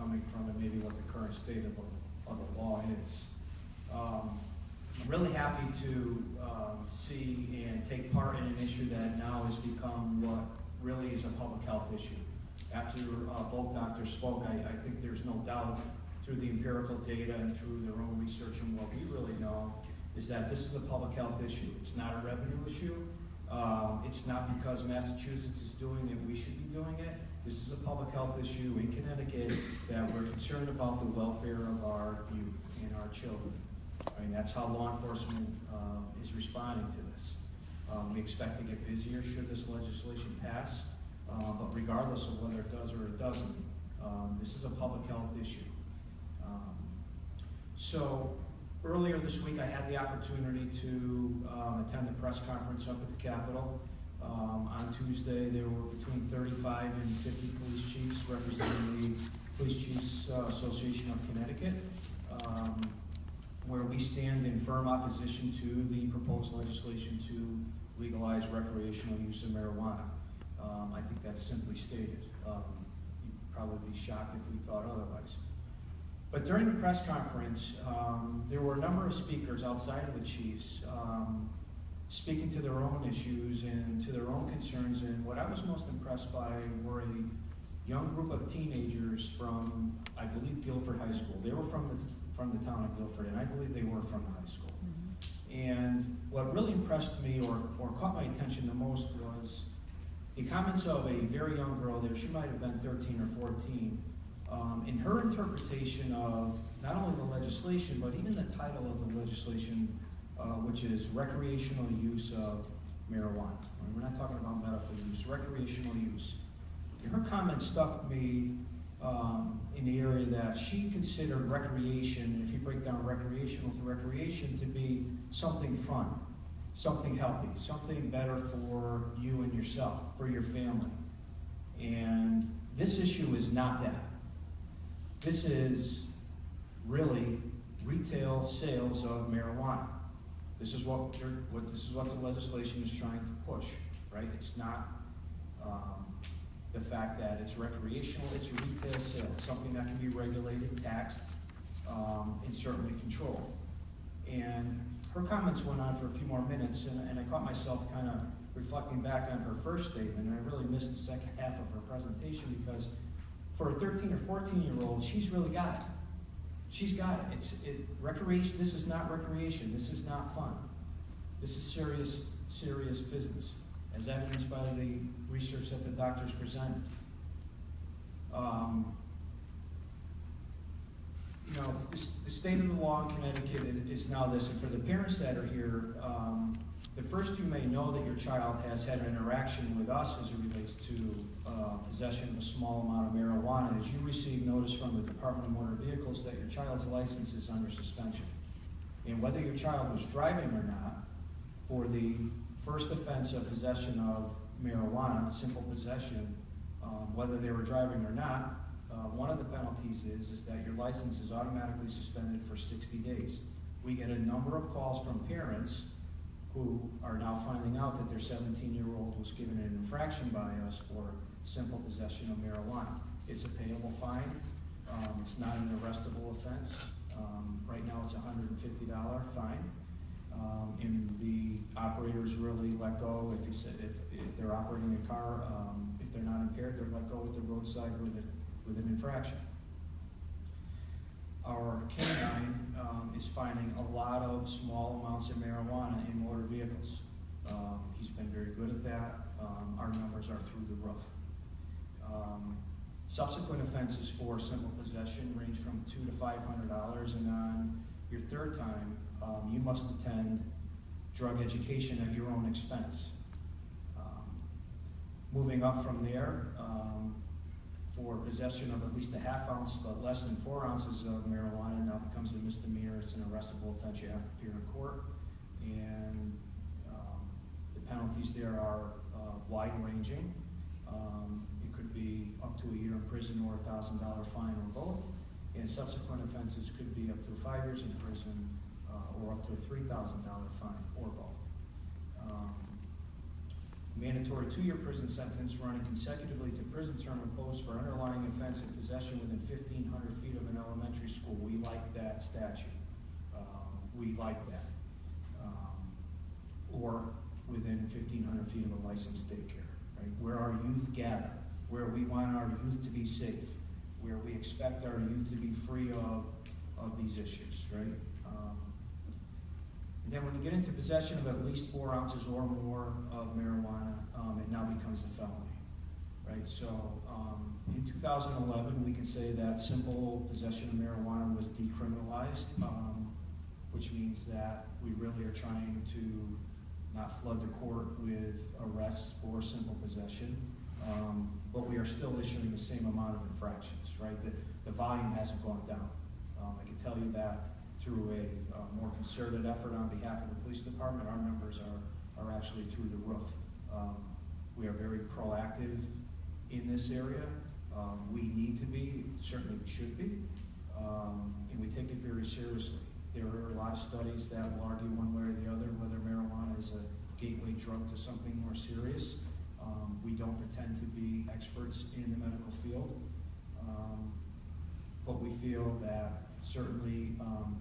coming from and maybe what the current state of the law is. I'm really happy to see and take part in an issue that now has become what really is a public health issue. After both doctors spoke, I think there's no doubt through the empirical data and through their own research and what we really know is that this is a public health issue. It's not a revenue issue. It's not because Massachusetts is doing it, we should be doing it. This is a public health issue in Connecticut that we're concerned about the welfare of our youth and our children. I mean, that's how law enforcement is responding to this. We expect to get busier should this legislation pass, but regardless of whether it does or it doesn't, this is a public health issue. So earlier this week I had the opportunity to attend a press conference up at the Capitol. On Tuesday there were between 35 and 50 police chiefs representing the Police Chiefs Association of Connecticut, where we stand in firm opposition to the proposed legislation to legalize recreational use of marijuana. I think that's simply stated. You'd probably be shocked if we thought otherwise. But during the press conference, there were a number of speakers outside of the chiefs speaking to their own issues and to their own concerns. And what I was most impressed by were a young group of teenagers from, I believe, Guilford High School. They were from the town of Guilford, and I believe they were from the high school. And what really impressed me or caught my attention the most was the comments of a very young girl there. She might have been 13 or 14. In her interpretation of not only the legislation, but even the title of the legislation, which is recreational use of marijuana. We're not talking about medical use, recreational use. And her comment stuck me in the area that she considered recreation, if you break down recreational to recreation, to be something fun, something healthy, something better for you and yourself, for your family. And this issue is not that. This is really retail sales of marijuana. This is what the legislation is trying to push, right? It's not the fact that it's recreational, it's retail sales, something that can be regulated, taxed, and certainly controlled. And her comments went on for a few more minutes, and I caught myself kind of reflecting back on her first statement, and I really missed the second half of her presentation because for a 13 or 14-year-old, she's really got it. She's got it. Recreation. This is not recreation. This is not fun. This is serious business, as evidenced by the research that the doctors presented. The state of the law in Connecticut is now this, and for the parents that are here, the first you may know that your child has had an interaction with us as it relates to possession of a small amount of marijuana is you receive notice from the Department of Motor Vehicles that your child's license is under suspension. And whether your child was driving or not, for the first offense of possession of marijuana, simple possession, whether they were driving or not, one of the penalties is that your license is automatically suspended for 60 days. We get a number of calls from parents who are now finding out that their 17-year-old was given an infraction by us for simple possession of marijuana. It's a payable fine. It's not an arrestable offense. Right now it's a $150 fine. And the operators really let go if they're operating a car, if they're not impaired, they're let go at the roadside with an infraction. Our canine is finding a lot of small amounts of marijuana in motor vehicles. He's been very good at that. Our numbers are through the roof. Subsequent offenses for simple possession range from $200 to $500, and on your third time, you must attend drug education at your own expense. Moving up from there, for possession of at least a half ounce but less than 4 ounces of marijuana now becomes a misdemeanor. It's an arrestable offense. You have to appear in court, and the penalties there are wide-ranging. It could be up to a year in prison or a $1,000 fine or both, and subsequent offenses could be up to 5 years in prison or up to a $3,000 fine or both. mandatory 2-year prison sentence running consecutively to prison term imposed for underlying offense of possession within 1,500 feet of an elementary school. We like that statute. We like that. Or within 1,500 feet of a licensed daycare, right? Where our youth gather, where we want our youth to be safe, where we expect our youth to be free of these issues, right? And then when you get into possession of at least 4 ounces or more of marijuana, it now becomes a felony, right? So in 2011, we can say that simple possession of marijuana was decriminalized, which means that we really are trying to not flood the court with arrests for simple possession, but we are still issuing the same amount of infractions, right? The volume hasn't gone down. I can tell you that through a more concerted effort on behalf of the police department, our numbers are actually through the roof. We are very proactive in this area. We need to be, certainly we should be, and we take it very seriously. There are a lot of studies that will argue one way or the other whether marijuana is a gateway drug to something more serious. We don't pretend to be experts in the medical field, but we feel that certainly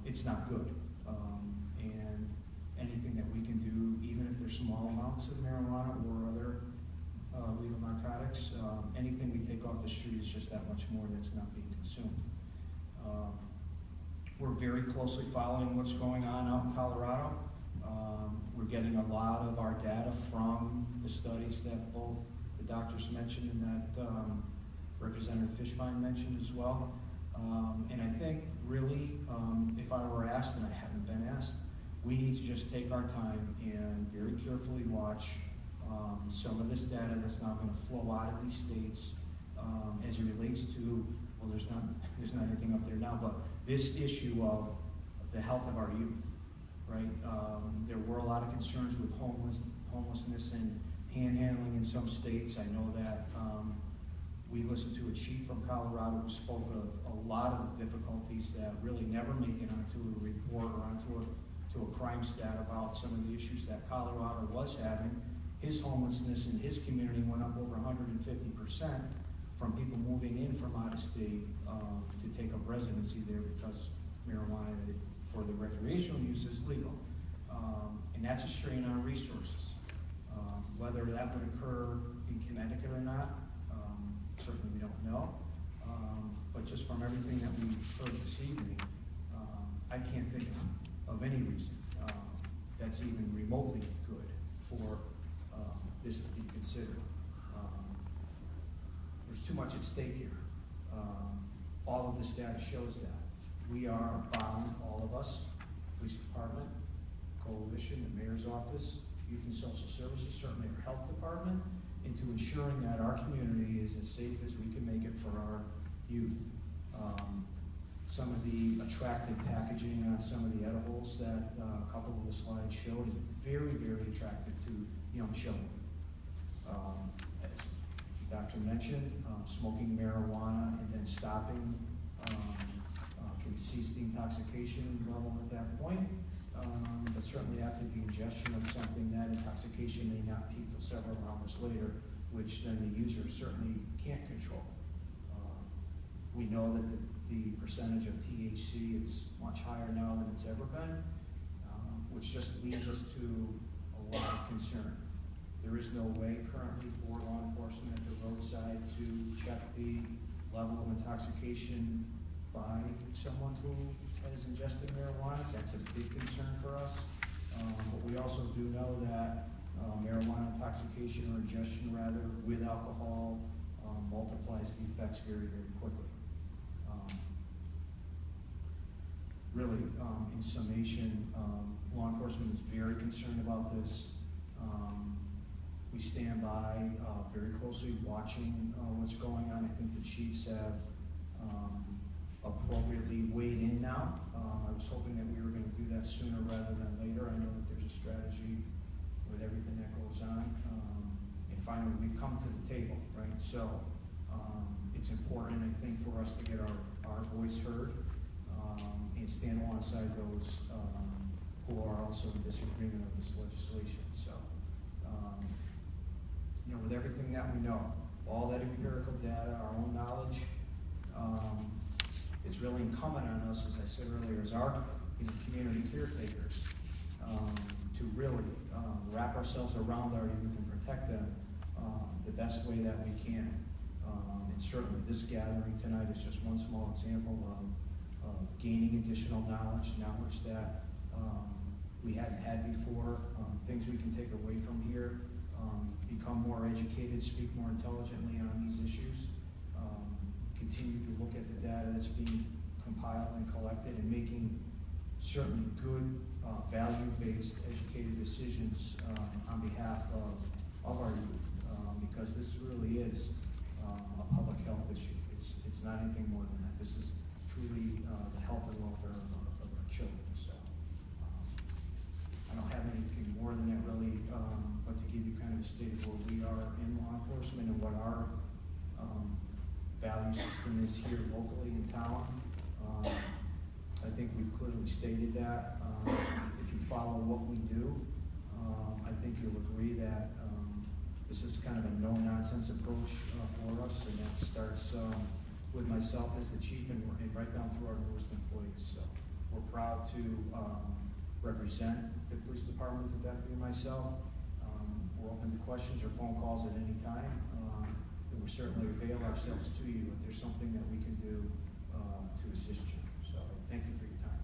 it's not good. And anything that we can do, even if there's small amounts of marijuana or other legal narcotics, anything we take off the street is just that much more that's not being consumed. We're very closely following what's going on out in Colorado. We're getting a lot of our data from the studies that both the doctors mentioned and that Representative Fishbein mentioned as well. And I think really, if I were asked, and I haven't been asked, we need to just take our time and very carefully watch some of this data that's now going to flow out of these states as it relates to, well, there's not anything up there now, but this issue of the health of our youth, right? There were a lot of concerns with homelessness and panhandling in some states. I know that we listened to a chief from Colorado who spoke of a lot of the difficulties that really never make it onto a report or onto a crime stat about some of the issues that Colorado was having. His homelessness in his community went up over 150% from people moving in from out of state to take up residency there because marijuana for the recreational use is legal. And that's a strain on resources. Whether that would occur in Connecticut or not, certainly we don't know. But just from everything that we've heard this evening, I can't think of any reason that's even remotely good for this to be considered. There's too much at stake here. All of this data shows that. We are bound, all of us, police department, coalition, the mayor's office, youth and social services, certainly our health department, into ensuring that our community is as safe as we can make it for our youth. Some of the attractive packaging on some of the edibles that a couple of the slides showed is very, very attractive to young children. As the doctor mentioned, smoking marijuana and then stopping can cease the intoxication level at that point. But certainly after the ingestion of something, that intoxication may not peak till several hours later, which then the user certainly can't control. We know that the percentage of THC is much higher now than it's ever been, which just leads us to a lot of concern. There is no way currently for law enforcement at the roadside to check the level of intoxication by someone who has ingested marijuana. That's a big concern for us. But we also do know that marijuana intoxication or ingestion rather with alcohol multiplies the effects very, very quickly. Really, in summation, law enforcement is very concerned about this. We stand by very closely watching what's going on. I think the chiefs have appropriately weighed in now. I was hoping that we were going to do that sooner rather than later. I know that there's a strategy with everything that goes on. And finally, we've come to the table, right? So it's important, I think, for us to get our voice heard and stand alongside those who are also in disagreement of this legislation. So with everything that we know, all that empirical data, our own knowledge, it's really incumbent on us, as I said earlier, as our community caretakers, to really wrap ourselves around our youth and protect them the best way that we can. And certainly this gathering tonight is just one small example of gaining additional knowledge that we hadn't had before, things we can take away from here, become more educated, speak more intelligently on these issues, continue to look at the data that's being compiled and collected, and making certainly good, value-based, educated decisions on behalf of our youth, because this really is a public health issue. It's not anything more than that. This is truly the health and welfare of our children. So I don't have anything more than that really, but to give you kind of a state of where we are in law enforcement and what our value system is here locally in town. I think we've clearly stated that. If you follow what we do, I think you'll agree that this is kind of a no-nonsense approach for us, and that starts with myself as the chief and right down through our newest employees. So we're proud to represent the police department, the deputy and myself. We're open to questions or phone calls at any time. And we certainly avail ourselves to you if there's something that we can do to assist you. So thank you for your time.